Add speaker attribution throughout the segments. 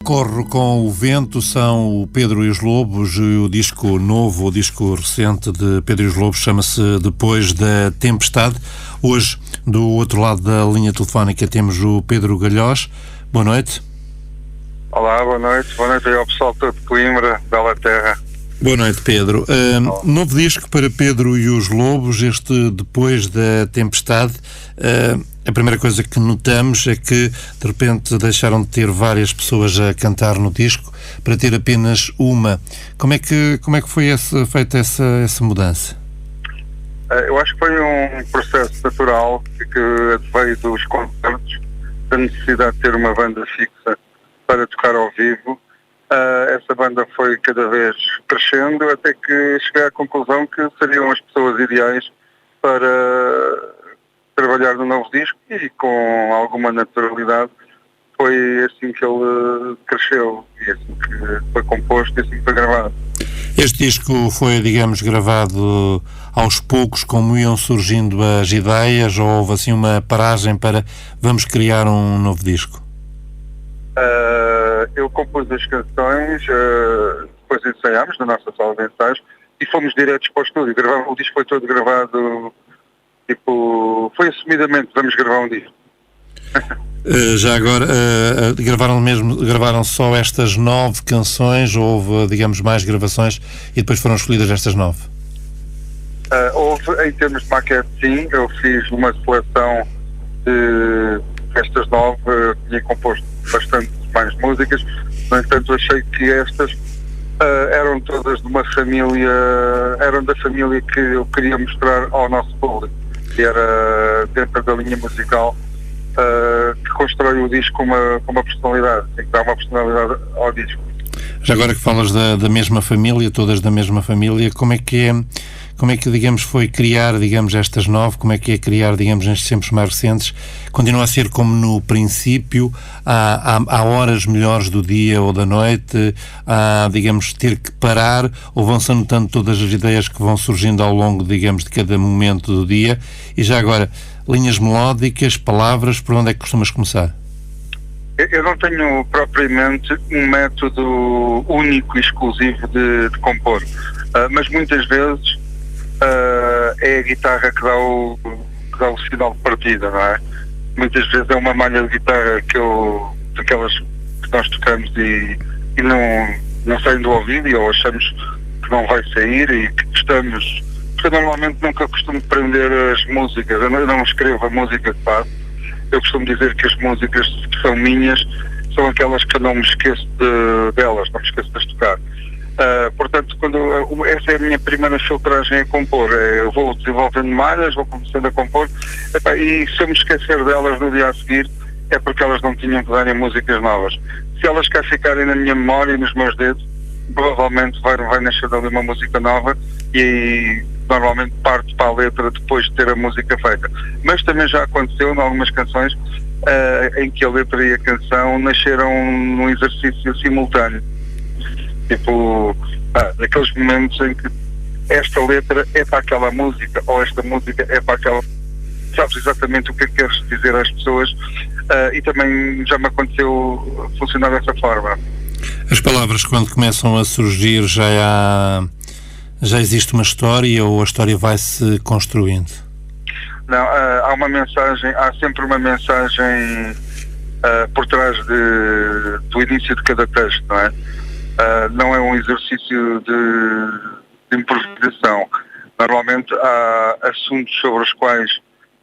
Speaker 1: Corro com o Vento são o Pedro e os Lobos, e o disco novo, o disco recente de Pedro e os Lobos chama-se Depois da Tempestade. Hoje, do outro lado da linha telefónica, temos o Pedro Galhós. Boa noite.
Speaker 2: Olá, boa noite aí ao pessoal todo de Coimbra, Bela Terra.
Speaker 1: Boa noite, Pedro. Novo disco para Pedro e os Lobos, este Depois da Tempestade. A primeira coisa que notamos é que, de repente, deixaram de ter várias pessoas a cantar no disco para ter apenas uma. Como é que foi feita essa mudança?
Speaker 2: Eu acho que foi um processo natural que veio dos concertos, da necessidade de ter uma banda fixa para tocar ao vivo. Essa banda foi cada vez crescendo até que cheguei à conclusão que seriam as pessoas ideais para trabalhar no novo disco, e com alguma naturalidade foi assim que ele cresceu, e assim que foi composto e assim que foi gravado.
Speaker 1: Este disco foi, digamos, gravado aos poucos, como iam surgindo as ideias, ou houve assim uma paragem para vamos criar um novo disco?
Speaker 2: Eu compus as canções, depois ensaiámos na nossa sala de ensaios e fomos diretos para o estúdio. O disco foi todo gravado, foi assumidamente, vamos gravar um disco.
Speaker 1: Já agora, gravaram só estas 9 canções, ou houve, digamos, mais gravações e depois foram escolhidas estas 9?
Speaker 2: Houve, em termos de maquete, sim. Eu fiz uma seleção destas 9, tinha composto bastante mais músicas, no entanto achei que estas eram todas de uma família, eram da família que eu queria mostrar ao nosso público, que era dentro da linha musical que constrói o disco com uma personalidade, que dá uma personalidade ao disco.
Speaker 1: Já agora que falas da mesma família, todas da mesma família, como é que, digamos, foi criar, digamos, estas 9, como é que é criar, digamos, nestes tempos mais recentes? Continua a ser como no princípio, há horas melhores do dia ou da noite, há, digamos, ter que parar, ou vão-se anotando todas as ideias que vão surgindo ao longo, digamos, de cada momento do dia? E já agora, linhas melódicas, palavras, por onde é que costumas começar?
Speaker 2: Eu não tenho propriamente um método único e exclusivo de compor, mas muitas vezes é a guitarra que dá o sinal de partida, não é? Muitas vezes é uma malha de guitarra daquelas que nós tocamos e não saem do ouvido, ou achamos que não vai sair e que gostamos, porque eu normalmente nunca costumo prender as músicas, eu não escrevo a música que faço. Eu costumo dizer que as músicas que são minhas são aquelas que eu não me esqueço delas, não me esqueço de as tocar. Portanto, essa é a minha primeira filtragem a compor. Eu vou desenvolvendo malhas, vou começando a compor, e se eu me esquecer delas no dia a seguir, é porque elas não tinham que darem músicas novas. Se elas cá ficarem na minha memória e nos meus dedos, provavelmente vai nascer dali uma música nova, e normalmente parto para a letra depois de ter a música feita. Mas também já aconteceu em algumas canções em que a letra e a canção nasceram num exercício simultâneo. Daqueles momentos em que esta letra é para aquela música, ou esta música é para aquela... Sabes exatamente o que queres dizer às pessoas, e também já me aconteceu funcionar dessa forma.
Speaker 1: As palavras, quando começam a surgir, já existe uma história, ou a história vai-se construindo?
Speaker 2: Não, há sempre uma mensagem por trás do início de cada texto, não é? Não é um exercício de improvisação. Normalmente há assuntos sobre os quais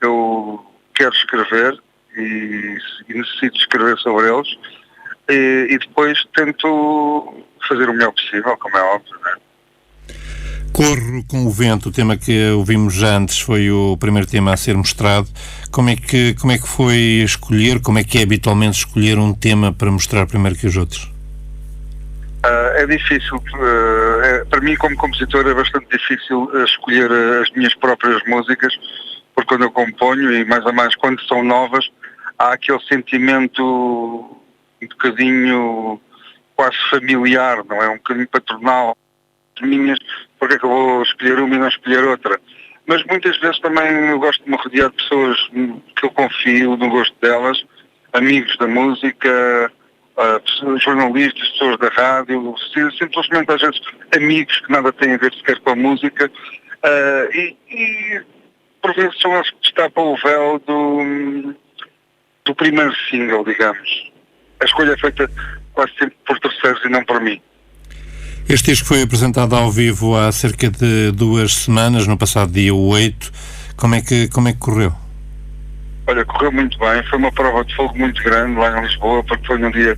Speaker 2: eu quero escrever e necessito escrever sobre eles, e depois tento fazer o melhor possível, como é óbvio, não é?
Speaker 1: Corro com o Vento, o tema que ouvimos já antes, foi o primeiro tema a ser mostrado. Como é que foi escolher, como é que é habitualmente escolher um tema para mostrar primeiro que os outros?
Speaker 2: É difícil, para mim como compositor é bastante difícil escolher as minhas próprias músicas, porque quando eu componho, e mais a mais quando são novas, há aquele sentimento um bocadinho quase familiar, não é? Um bocadinho patronal. As minhas, porque é que eu vou escolher uma e não escolher outra? Mas muitas vezes também eu gosto de me rodear de pessoas que eu confio no gosto delas, amigos da música, jornalistas, pessoas da rádio, simplesmente às vezes amigos que nada têm a ver sequer com a música, e por vezes são eles que destapam o véu do primeiro single, digamos. A escolha é feita quase sempre por terceiros e não por mim.
Speaker 1: Este disco foi apresentado ao vivo há cerca de 2 semanas, no passado dia 8. Como é que correu?
Speaker 2: Olha, correu muito bem. Foi uma prova de fogo muito grande lá em Lisboa, porque foi num dia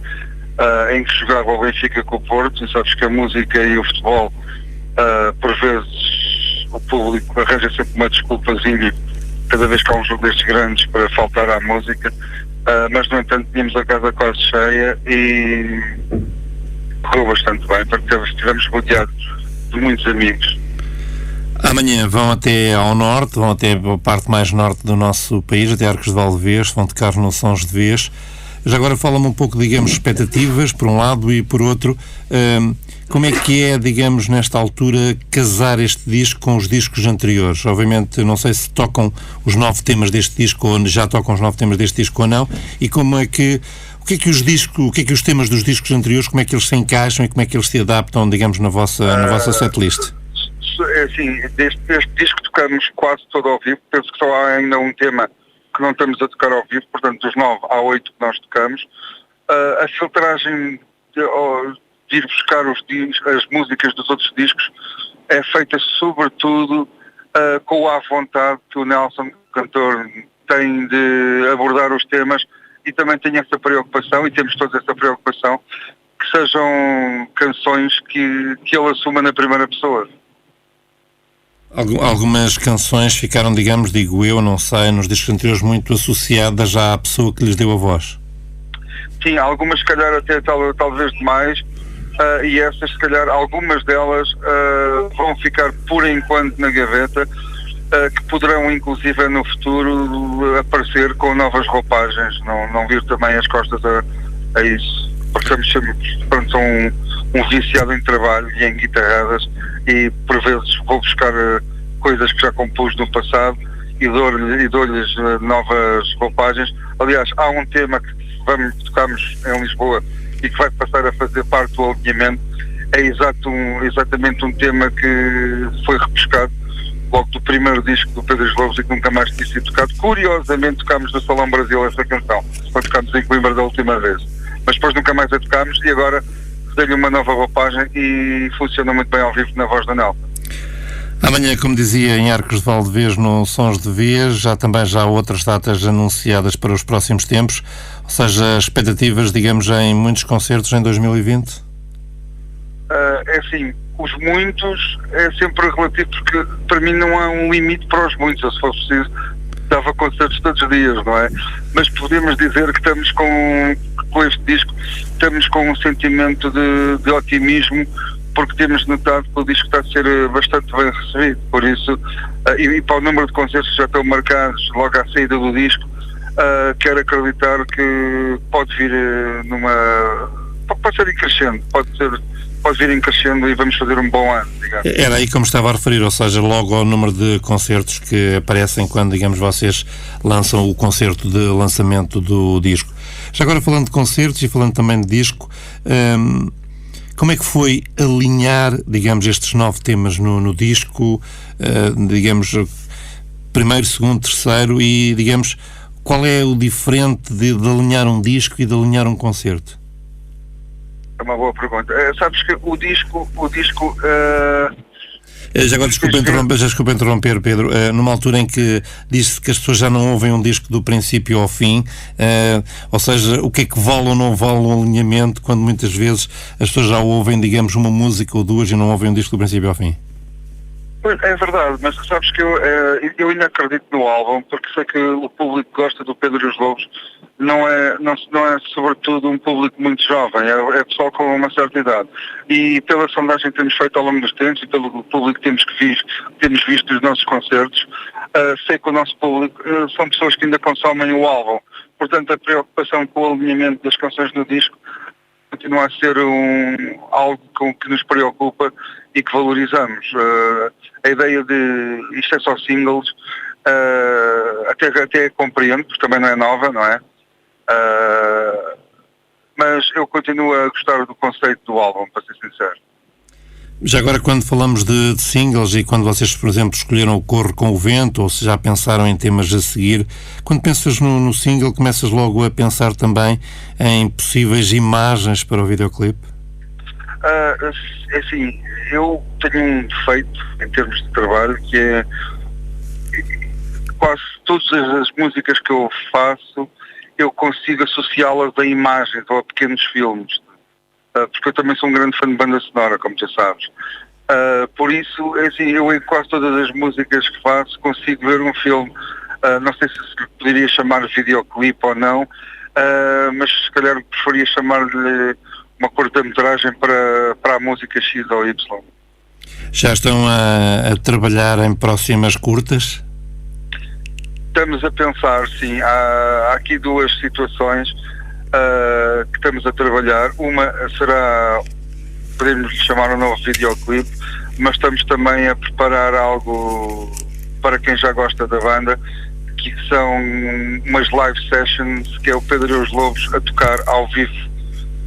Speaker 2: em que jogava o Benfica com o Porto. E sabes que a música e o futebol, por vezes, o público arranja sempre uma desculpazinha cada vez que há um jogo destes grandes para faltar à música. Mas, no entanto, tínhamos a casa quase cheia e correu bastante bem, porque estivemos rodeados de muitos amigos.
Speaker 1: Amanhã vão até ao norte, vão até a parte mais norte do nosso país, até Arcos de Valdevez, vão tocar no Sons de Vez. Já agora fala-me um pouco, digamos, expectativas, por um lado, e por outro, como é que é, digamos, nesta altura, casar este disco com os discos anteriores? Obviamente, não sei se tocam os 9 temas deste disco, ou já tocam os 9 temas deste disco ou não, e como é que... O que é que os temas dos discos anteriores, como é que eles se encaixam e como é que eles se adaptam, digamos, na vossa setlist?
Speaker 2: É assim, deste disco tocamos quase todo ao vivo. Penso que só há ainda um tema que não estamos a tocar ao vivo, portanto dos 9 há 8 que nós tocamos. A filtragem de ir buscar as músicas dos outros discos é feita sobretudo com a vontade que o Nelson, o cantor, tem de abordar os temas, e também tem essa preocupação, e temos todos essa preocupação, que sejam canções que ele assuma na primeira pessoa.
Speaker 1: Algumas canções ficaram, digamos, digo eu, não sei, nos discos anteriores muito associadas já à pessoa que lhes deu a voz.
Speaker 2: Sim, algumas se calhar até talvez demais, e essas se calhar, algumas delas vão ficar por enquanto na gaveta, que poderão inclusive no futuro aparecer com novas roupagens, não vir também as costas a isso, porque somos sempre, pronto, sou um viciado em trabalho e em guitarradas, e por vezes vou buscar coisas que já compus no passado e dou-lhes novas roupagens. Aliás, há um tema que tocamos em Lisboa e que vai passar a fazer parte do alinhamento, é exatamente um tema que foi repescado logo do primeiro disco do Pedro Lobos e que nunca mais tinha sido tocado. Curiosamente tocámos no Salão Brasil essa canção, quando tocámos em Coimbra da última vez, mas depois nunca mais a tocámos, e agora dei-lhe uma nova roupagem e funciona muito bem ao vivo na voz da Nelson.
Speaker 1: Amanhã, como dizia, em Arcos de Valdevez, no Sons de Vez, já há outras datas anunciadas para os próximos tempos, ou seja, expectativas, digamos, em muitos concertos em 2020?
Speaker 2: É assim, os muitos é sempre relativo, porque para mim não há um limite para os muitos. Se for preciso, dava concertos todos os dias, não é? Mas podemos dizer que estamos com este disco, estamos com um sentimento de otimismo, porque temos notado que o disco está a ser bastante bem recebido. Por isso, e para o número de concertos que já estão marcados logo à saída do disco, quero acreditar que pode vir pode ser em crescendo, pode vir em crescendo e vamos fazer um bom ano, digamos.
Speaker 1: Era aí como estava a referir, ou seja, logo ao número de concertos que aparecem quando, digamos, vocês lançam o concerto de lançamento do disco. Já agora, falando de concertos e falando também de disco, como é que foi alinhar, digamos, estes 9 temas no disco, digamos, primeiro, segundo, terceiro, e, digamos, qual é o diferente de alinhar um disco e de alinhar um concerto?
Speaker 2: É uma boa pergunta. Sabes que o disco
Speaker 1: já agora, desculpa interromper, Pedro, numa altura em que diz-se que as pessoas já não ouvem um disco do princípio ao fim, ou seja, o que é que vale ou não vale um alinhamento, quando muitas vezes as pessoas já ouvem, digamos, uma música ou duas e não ouvem um disco do princípio ao fim?
Speaker 2: É verdade, mas sabes que eu ainda acredito no álbum, porque sei que o público que gosta do Pedro e os Lobos não é sobretudo um público muito jovem, é pessoal com uma certa idade. E pela sondagem que temos feito ao longo dos tempos e pelo público que temos visto nos nossos concertos, sei que o nosso público são pessoas que ainda consomem o álbum. Portanto, a preocupação com o alinhamento das canções no disco continua a ser algo que nos preocupa e que valorizamos. A ideia de isto é só singles, até compreendo, porque também não é nova, não é? mas eu continuo a gostar do conceito do álbum, para ser sincero.
Speaker 1: Já agora, quando falamos de singles e quando vocês, por exemplo, escolheram o Corro com o Vento, ou se já pensaram em temas a seguir, quando pensas no single, começas logo a pensar também em possíveis imagens para o videoclipe?
Speaker 2: Assim, eu tenho um defeito em termos de trabalho, que é quase todas as músicas que eu faço, eu consigo associá-las a imagens ou a pequenos filmes. Porque eu também sou um grande fã de banda sonora, como tu sabes. Por isso, assim, eu em quase todas as músicas que faço consigo ver um filme. Não sei se poderia chamar videoclipe ou não, mas se calhar preferia chamar-lhe uma curta-metragem para a música X ou Y.
Speaker 1: Já estão a trabalhar em próximas curtas?
Speaker 2: Estamos a pensar, sim. Há aqui duas situações que estamos a trabalhar. Uma será, podemos chamar um novo videoclipe, mas estamos também a preparar algo para quem já gosta da banda, que são umas live sessions, que é o Pedro e os Lobos a tocar ao vivo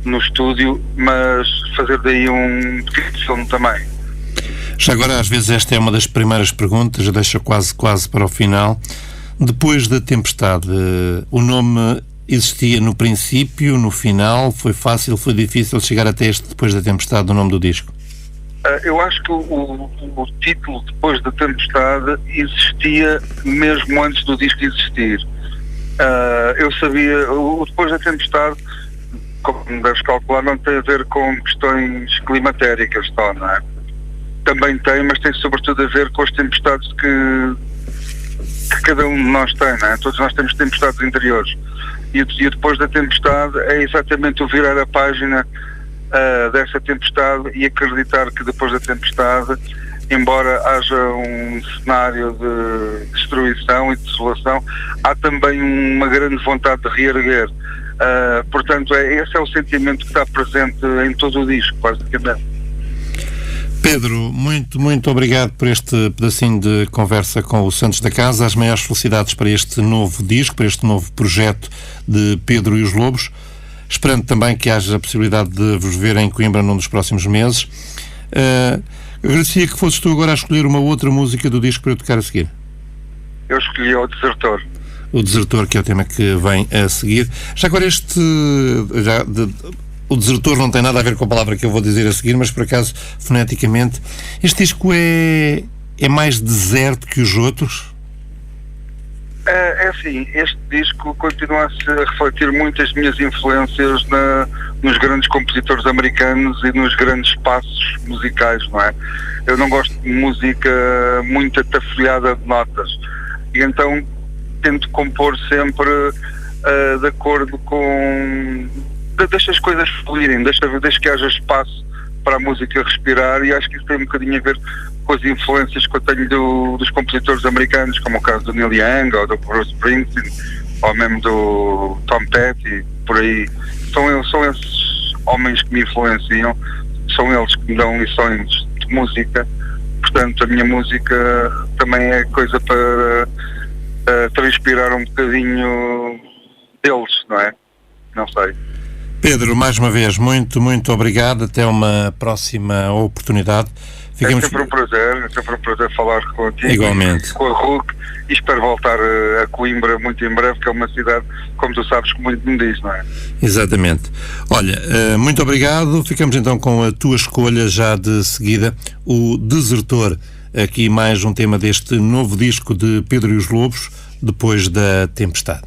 Speaker 2: no estúdio, mas fazer daí um pequeno filme também.
Speaker 1: Já agora, às vezes esta é uma das primeiras perguntas, eu deixo quase para o final. Depois da Tempestade, o nome existia no princípio, no final? Foi fácil, foi difícil chegar até este Depois da Tempestade, o nome do disco?
Speaker 2: Eu acho que o título Depois da Tempestade existia mesmo antes do disco existir. Eu sabia, o Depois da Tempestade, como deves calcular, não tem a ver com questões climatéricas só, não é? Também tem, mas tem sobretudo a ver com as tempestades que cada um de nós tem, não é? Todos nós temos tempestades interiores. E Depois da Tempestade é exatamente o virar a página dessa tempestade e acreditar que depois da tempestade, embora haja um cenário de destruição e desolação, há também uma grande vontade de reerguer. Portanto, esse é o sentimento que está presente em todo o disco, basicamente.
Speaker 1: Pedro, muito obrigado por este pedacinho de conversa com o Santos da Casa. As maiores felicidades para este novo disco, para este novo projeto de Pedro e os Lobos. Esperando também que haja a possibilidade de vos ver em Coimbra num dos próximos meses. Agradecia que fosses tu agora a escolher uma outra música do disco para eu tocar a seguir.
Speaker 2: Eu escolhi O Desertor.
Speaker 1: O Desertor, que é o tema que vem a seguir. Já agora o Desertor não tem nada a ver com a palavra que eu vou dizer a seguir, mas por acaso, foneticamente, este disco é mais deserto que os outros?
Speaker 2: É assim, este disco continua a refletir muito as minhas influências nos grandes compositores americanos e nos grandes espaços musicais, não é? Eu não gosto de música muito atafolhada de notas, e então tento compor sempre de acordo com... Deixa as coisas fluírem, deixa que haja espaço para a música respirar, e acho que isso tem um bocadinho a ver com as influências que eu tenho dos compositores americanos, como o caso do Neil Young, ou do Bruce Springsteen, ou mesmo do Tom Petty, por aí. São esses homens que me influenciam, são eles que me dão lições de música. Portanto, a minha música também é coisa para transpirar um bocadinho deles, não é? Não sei.
Speaker 1: Pedro, mais uma vez, muito obrigado. Até uma próxima oportunidade.
Speaker 2: É sempre um prazer falar contigo.
Speaker 1: Igualmente.
Speaker 2: Com a RUC, e espero voltar a Coimbra muito em breve, que é uma cidade, como tu sabes, que muito me diz, não é?
Speaker 1: Exatamente. Olha, muito obrigado. Ficamos então com a tua escolha já de seguida, o Desertor. Aqui mais um tema deste novo disco de Pedro e os Lobos, Depois da Tempestade.